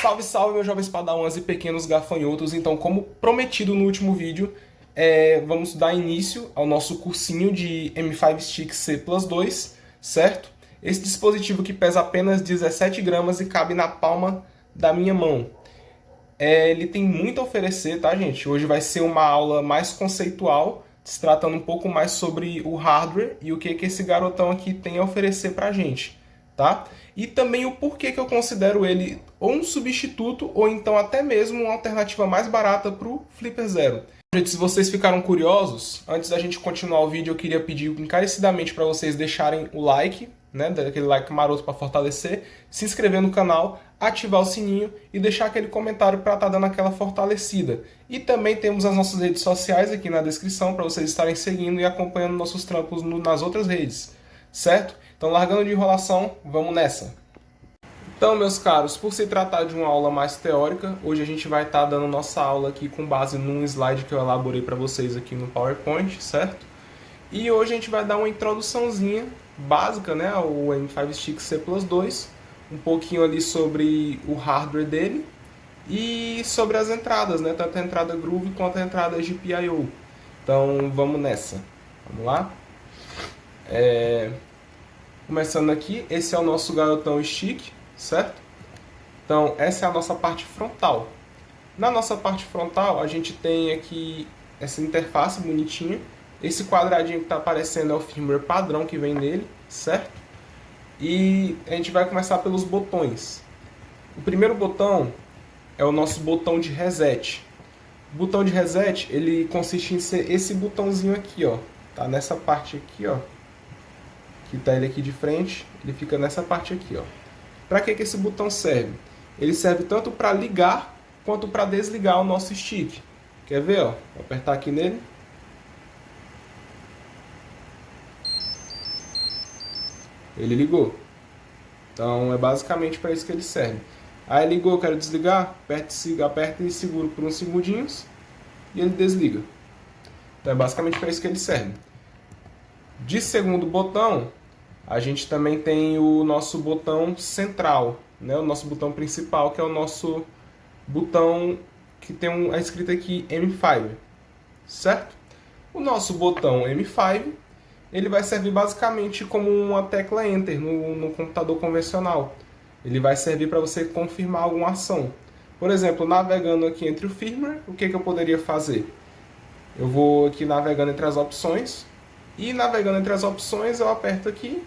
Salve, salve, meus jovens padawans e pequenos gafanhotos. Então, como prometido no último vídeo, vamos dar início ao nosso cursinho de M5 Stick C+2, certo? Esse dispositivo que pesa apenas 17 gramas e cabe na palma da minha mão. Ele tem muito a oferecer, tá, gente? Hoje vai ser uma aula mais conceitual, se tratando um pouco mais sobre o hardware e o que esse garotão aqui tem a oferecer pra gente, tá? E também o porquê que eu considero ele ou um substituto ou então até mesmo uma alternativa mais barata para o Flipper Zero. Gente, se vocês ficaram curiosos, antes da gente continuar o vídeo, eu queria pedir encarecidamente para vocês deixarem o like, né, daquele like maroto para fortalecer, se inscrever no canal, ativar o sininho e deixar aquele comentário para estar dando aquela fortalecida. E também temos as nossas redes sociais aqui na descrição para vocês estarem seguindo e acompanhando nossos trampos nas outras redes, certo? Então, largando de enrolação, vamos nessa! Então, meus caros, por se tratar de uma aula mais teórica, hoje a gente vai estar dando nossa aula aqui com base num slide que eu elaborei para vocês aqui no PowerPoint, certo? E hoje a gente vai dar uma introduçãozinha básica, né, ao M5 Stick C+2, um pouquinho ali sobre o hardware dele e sobre as entradas, né, tanto a entrada Groove quanto a entrada GPIO. Então, vamos nessa. Vamos lá? Começando aqui, esse é o nosso garotão stick, certo? Então, essa é a nossa parte frontal. Na nossa parte frontal, a gente tem aqui essa interface bonitinha. Esse quadradinho que está aparecendo é o firmware padrão que vem nele, certo? E a gente vai começar pelos botões. O primeiro botão é o nosso botão de reset. O botão de reset, ele consiste em ser esse botãozinho aqui, ó. Tá nessa parte aqui, ó. Que tá ele aqui de frente, ele fica nessa parte aqui, ó. Para que esse botão serve? Ele serve tanto para ligar quanto para desligar o nosso stick. Quer ver, ó? Vou apertar aqui nele. Ele ligou. Então é basicamente para isso que ele serve. Aí ligou, eu quero desligar, aperta e seguro por uns segundinhos e ele desliga. Então é basicamente para isso que ele serve. De segundo botão, a gente também tem o nosso botão central, né? O nosso botão principal, que é o nosso botão que tem a escrita aqui M5, certo? O nosso botão M5, ele vai servir basicamente como uma tecla Enter no computador convencional. Ele vai servir para você confirmar alguma ação. Por exemplo, navegando aqui entre o firmware, o que eu poderia fazer? Eu vou aqui navegando entre as opções, e navegando entre as opções eu aperto aqui,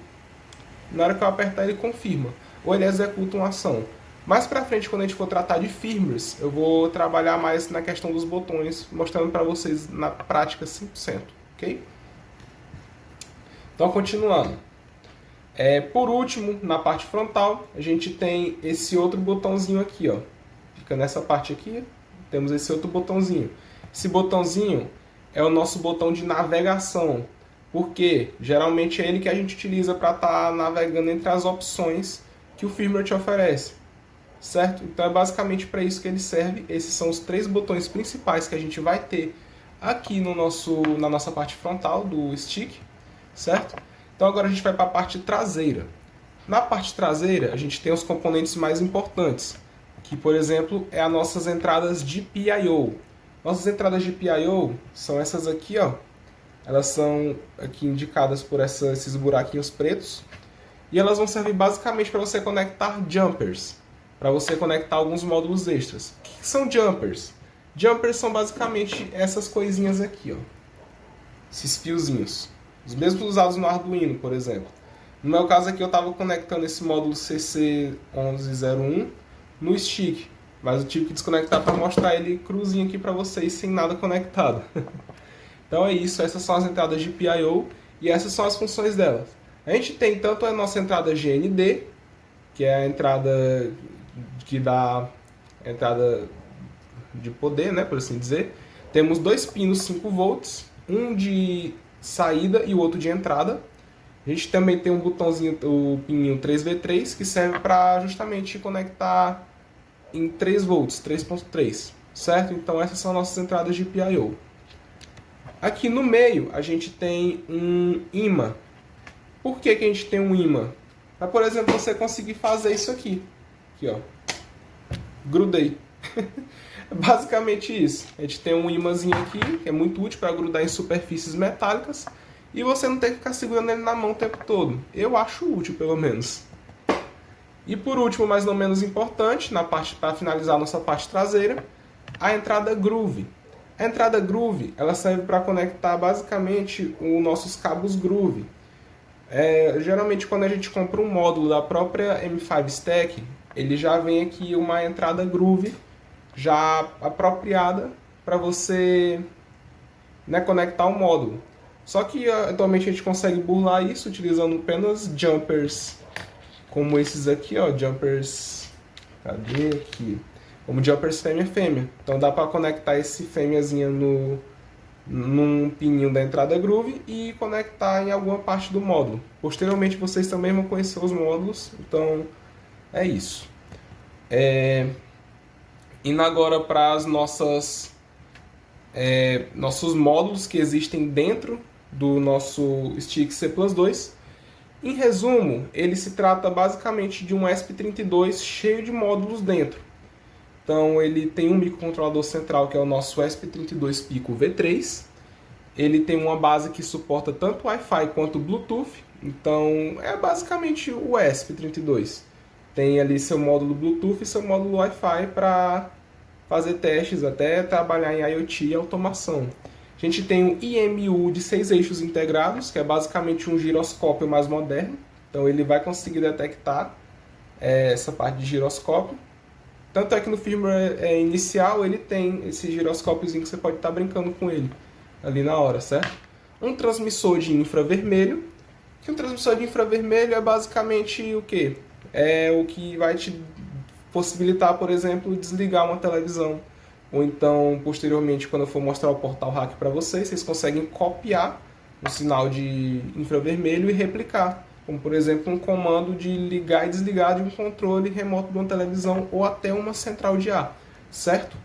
na hora que eu apertar ele confirma, ou ele executa uma ação. Mais pra frente, quando a gente for tratar de firmwares, eu vou trabalhar mais na questão dos botões, mostrando para vocês na prática 100%, ok? Então, continuando. Por último, na parte frontal, a gente tem esse outro botãozinho aqui, ó. Fica nessa parte aqui, temos esse outro botãozinho. Esse botãozinho é o nosso botão de navegação, porque geralmente é ele que a gente utiliza para estar navegando entre as opções que o firmware te oferece, certo? Então é basicamente para isso que ele serve. Esses são os três botões principais que a gente vai ter aqui na nossa parte frontal do stick, certo? Então agora a gente vai para a parte traseira. Na parte traseira a gente tem os componentes mais importantes, que por exemplo é as nossas entradas de PIO. Nossas entradas de PIO são essas aqui, ó. Elas são aqui indicadas por esses buraquinhos pretos. E elas vão servir basicamente para você conectar jumpers. Para você conectar alguns módulos extras. O que são jumpers? Jumpers são basicamente essas coisinhas aqui, ó. Esses fiozinhos. Os mesmos usados no Arduino, por exemplo. No meu caso aqui eu estava conectando esse módulo CC1101 no stick. Mas eu tive que desconectar para mostrar ele cruzinho aqui para vocês, sem nada conectado. Então é isso, essas são as entradas de PIO e essas são as funções delas. A gente tem tanto a nossa entrada GND, que é a entrada que dá a entrada de poder, né, por assim dizer. Temos dois pinos 5 volts, um de saída e o outro de entrada. A gente também tem um botãozinho, o pininho 3V3, que serve para justamente conectar em 3 volts, 3.3, certo? Então essas são nossas entradas de PIO. Aqui no meio a gente tem um ímã. Por que a gente tem um ímã? Para, por exemplo, você conseguir fazer isso aqui. Aqui, ó. grudei. É basicamente isso. A gente tem um imãzinho aqui, que é muito útil para grudar em superfícies metálicas, e você não tem que ficar segurando ele na mão o tempo todo. Eu acho útil, pelo menos. E por último, mas não menos importante, para finalizar a nossa parte traseira, a entrada groove. A entrada groove, ela serve para conectar basicamente os nossos cabos groove. Geralmente quando a gente compra um módulo da própria M5 Stack, ele já vem aqui uma entrada groove já apropriada para você, né, conectar o módulo. Só que atualmente a gente consegue burlar isso utilizando apenas jumpers como esses aqui, ó, jumpers, cadê aqui? Como jumpers fêmea-fêmea. Então dá para conectar esse fêmeazinha num pininho da entrada groove e conectar em alguma parte do módulo. Posteriormente vocês também vão conhecer os módulos, então é isso. Indo agora para as nossos módulos que existem dentro do nosso stick C+2. Em resumo, ele se trata basicamente de um ESP32 cheio de módulos dentro. Então ele tem um microcontrolador central que é o nosso ESP32 Pico V3. Ele tem uma base que suporta tanto Wi-Fi quanto Bluetooth. Então é basicamente o ESP32. Tem ali seu módulo Bluetooth e seu módulo Wi-Fi para fazer testes, até trabalhar em IoT e automação. A gente tem o IMU de 6 eixos integrados, que é basicamente um giroscópio mais moderno. Então ele vai conseguir detectar essa parte de giroscópio. Tanto é que no firmware inicial ele tem esse giroscópiozinho que você pode estar brincando com ele ali na hora, certo? Um transmissor de infravermelho, que um transmissor de infravermelho é basicamente o quê? É o que vai te possibilitar, por exemplo, desligar uma televisão. Ou então, posteriormente, quando eu for mostrar o portal hack para vocês, vocês conseguem copiar o sinal de infravermelho e replicar. Como, por exemplo, um comando de ligar e desligar de um controle remoto de uma televisão ou até uma central de ar, certo?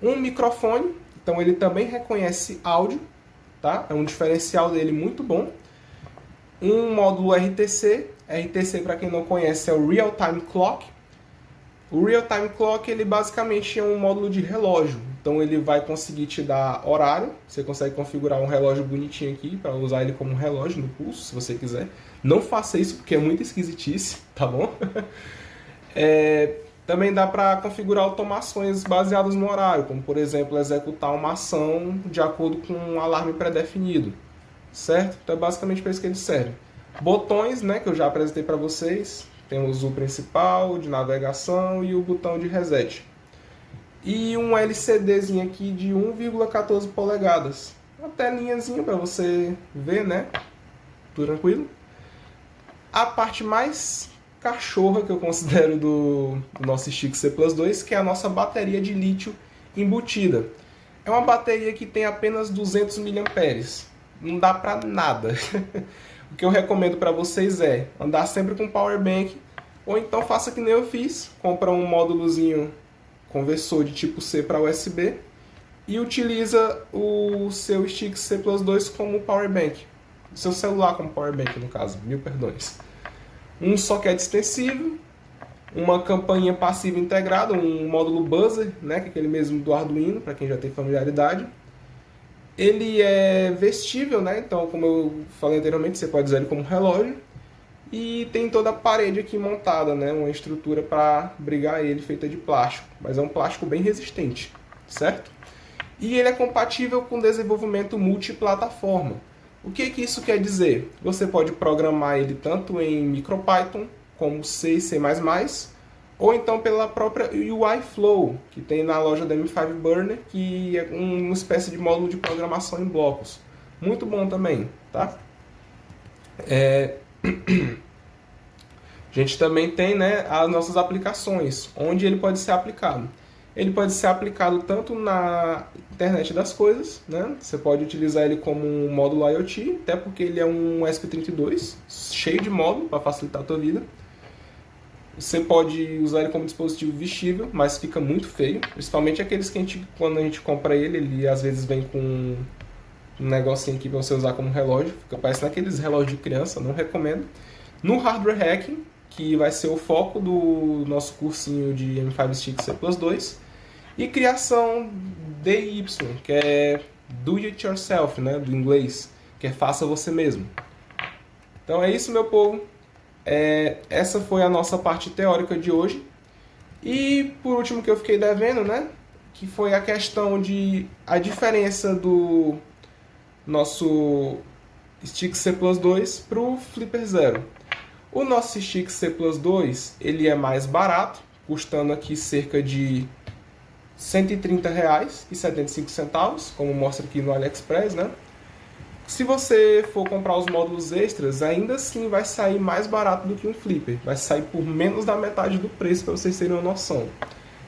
Um microfone, então ele também reconhece áudio, tá? É um diferencial dele muito bom. Um módulo RTC. RTC, para quem não conhece, é o Real Time Clock. O Real Time Clock, ele basicamente é um módulo de relógio. Então ele vai conseguir te dar horário. Você consegue configurar um relógio bonitinho aqui para usar ele como um relógio no pulso, se você quiser. Não faça isso porque é muito esquisitice, tá bom? Também dá para configurar automações baseadas no horário, como por exemplo executar uma ação de acordo com um alarme pré-definido, certo? Então é basicamente para isso que ele serve. Botões, né, que eu já apresentei para vocês. Temos o principal, de navegação e o botão de reset. E um LCDzinho aqui de 1,14 polegadas. Uma telinhazinha para você ver, né? Tudo tranquilo? A parte mais cachorra que eu considero do nosso stick C+2, que é a nossa bateria de lítio embutida. É uma bateria que tem apenas 200 mAh. Não dá para nada. O que eu recomendo para vocês é andar sempre com power bank, ou então faça que nem eu fiz, compra um módulozinho conversor de tipo C para USB e utiliza o seu stick C+2 como power bank, o seu celular como power bank no caso, mil perdões. Um socket extensível, uma campainha passiva integrada, um módulo buzzer, né, que é aquele mesmo do Arduino, para quem já tem familiaridade. Ele é vestível, né? Então, como eu falei anteriormente, você pode usar ele como relógio. E tem toda a parede aqui montada, né? Uma estrutura para brigar ele, feita de plástico. Mas é um plástico bem resistente, certo? E ele é compatível com desenvolvimento multiplataforma. O que isso quer dizer? Você pode programar ele tanto em MicroPython, como C e C++, ou então pela própria UI Flow, que tem na loja da M5 Burner, que é uma espécie de módulo de programação em blocos. Muito bom também, tá? A gente também tem, né, as nossas aplicações, onde ele pode ser aplicado. Ele pode ser aplicado tanto na internet das coisas, né? Você pode utilizar ele como um módulo IoT, até porque ele é um ESP32, cheio de módulo para facilitar a tua vida. Você pode usar ele como dispositivo vestível, mas fica muito feio. Principalmente aqueles que quando a gente compra ele às vezes vem com um negocinho aqui para você usar como relógio. Fica parecendo aqueles relógios de criança, não recomendo. No hardware hacking, que vai ser o foco do nosso cursinho de M5 Stick C++, e criação DIY, que é Do It Yourself, né, do inglês, que é faça você mesmo. Então é isso, meu povo. Essa foi a nossa parte teórica de hoje. E por último que eu fiquei devendo, né, que foi a questão de a diferença do nosso Stick C++ para o Flipper Zero. O nosso Stick C++, ele é mais barato, custando aqui cerca de R$ 130,75, como mostra aqui no AliExpress, né? Se você for comprar os módulos extras, ainda assim vai sair mais barato do que um Flipper. Vai sair por menos da metade do preço, para vocês terem uma noção,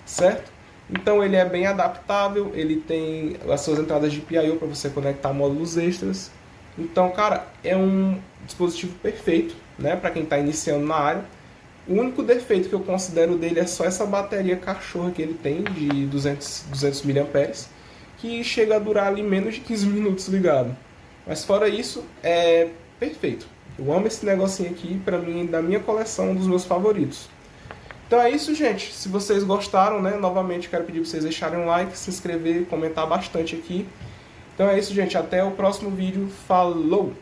certo? Então ele é bem adaptável, ele tem as suas entradas de PIO para você conectar módulos extras. Então, cara, é um dispositivo perfeito, né, para quem está iniciando na área. O único defeito que eu considero dele é só essa bateria cachorra que ele tem, de 200 mAh, que chega a durar ali menos de 15 minutos ligado. Mas fora isso, é perfeito. Eu amo esse negocinho aqui, para mim, da minha coleção, um dos meus favoritos. Então é isso, gente. Se vocês gostaram, né, novamente quero pedir para vocês deixarem um like, se inscrever, comentar bastante aqui. Então é isso, gente. Até o próximo vídeo. Falou!